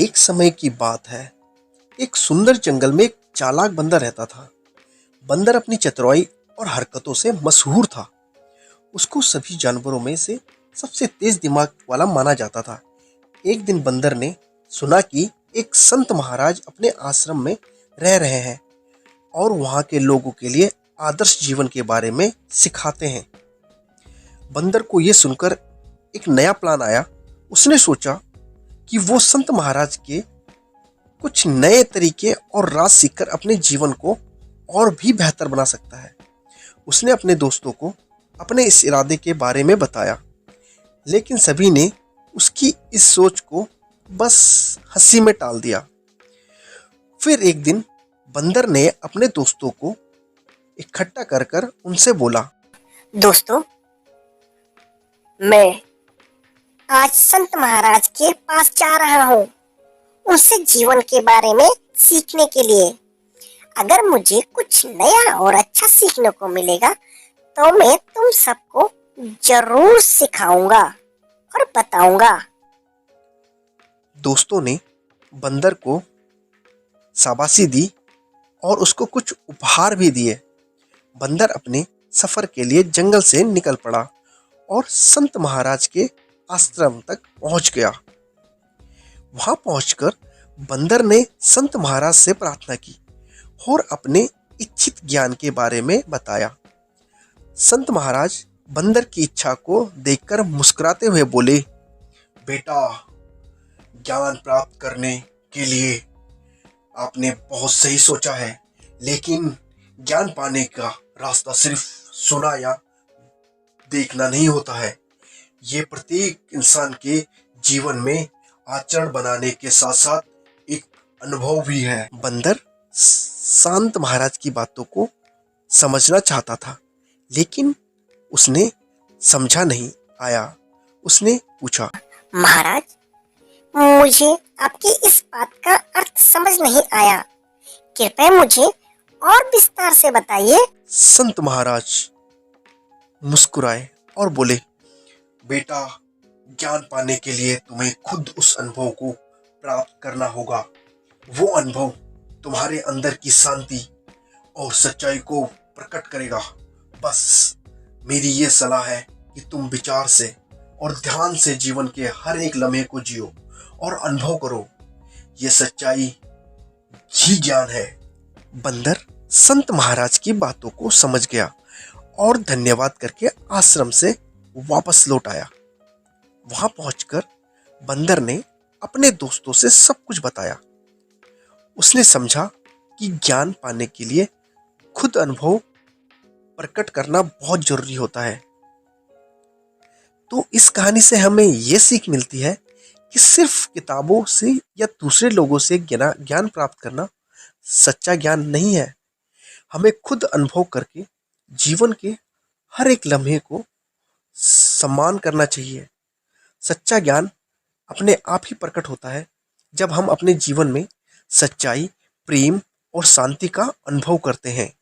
एक समय की बात है। एक सुंदर जंगल में एक चालाक बंदर रहता था। बंदर अपनी चतुराई और हरकतों से मशहूर था। उसको सभी जानवरों में से सबसे तेज दिमाग वाला माना जाता था। एक दिन बंदर ने सुना कि एक संत महाराज अपने आश्रम में रह रहे हैं और वहाँ के लोगों के लिए आदर्श जीवन के बारे में सिखाते हैं। बंदर को यह सुनकर एक नया प्लान आया। उसने सोचा कि वो संत महाराज के कुछ नए तरीके और राज सीखकर अपने जीवन को और भी बेहतर बना सकता है। उसने अपने दोस्तों को अपने इस इरादे के बारे में बताया, लेकिन सभी ने उसकी इस सोच को बस हंसी में टाल दिया। फिर एक दिन बंदर ने अपने दोस्तों को इकट्ठा कर कर उनसे बोला, दोस्तों, मैं आज संत महाराज के पास जा रहा हूँ उनसे जीवन के बारे में सीखने के लिए। अगर मुझे कुछ नया और अच्छा सीखने को मिलेगा तो मैं तुम सबको जरूर सिखाऊंगा और बताऊंगा। दोस्तों ने बंदर को शाबाशी दी और उसको कुछ उपहार भी दिए। बंदर अपने सफर के लिए जंगल से निकल पड़ा और संत महाराज के आश्रम तक पहुंच गया। वहां पहुंचकर बंदर ने संत महाराज से प्रार्थना की और अपने इच्छित ज्ञान के बारे में बताया। संत महाराज बंदर की इच्छा को देखकर मुस्कुराते हुए बोले, बेटा, ज्ञान प्राप्त करने के लिए आपने बहुत सही सोचा है, लेकिन ज्ञान पाने का रास्ता सिर्फ सुना या देखना नहीं होता है। ये प्रत्येक इंसान के जीवन में आचरण बनाने के साथ साथ एक अनुभव भी है। बंदर शांत महाराज की बातों को समझना चाहता था, लेकिन उसने समझा नहीं आया। उसने पूछा, महाराज, मुझे आपकी इस बात का अर्थ समझ नहीं आया। कृपया मुझे और विस्तार से बताइए। संत महाराज मुस्कुराए और बोले, बेटा, ज्ञान पाने के लिए तुम्हें खुद उस अनुभव को प्राप्त करना होगा। वो अनुभव तुम्हारे अंदर की शांति और सच्चाई को प्रकट करेगा। बस मेरी ये सलाह है कि तुम विचार से और ध्यान से जीवन के हर एक लम्हे को जियो और अनुभव करो। ये सच्चाई ही ज्ञान है। बंदर संत महाराज की बातों को समझ गया और धन्यवाद करके आश्रम से वापस लौट आया। वहां पहुंचकर बंदर ने अपने दोस्तों से सब कुछ बताया। उसने समझा कि ज्ञान पाने के लिए खुद अनुभव प्रकट करना बहुत जरूरी होता है। तो इस कहानी से हमें यह सीख मिलती है कि सिर्फ किताबों से या दूसरे लोगों से ज्ञान प्राप्त करना सच्चा ज्ञान नहीं है। हमें खुद अनुभव करके जीवन के हर एक लम्हे को सम्मान करना चाहिए। सच्चा ज्ञान अपने आप ही प्रकट होता है जब हम अपने जीवन में सच्चाई, प्रेम और शांति का अनुभव करते हैं।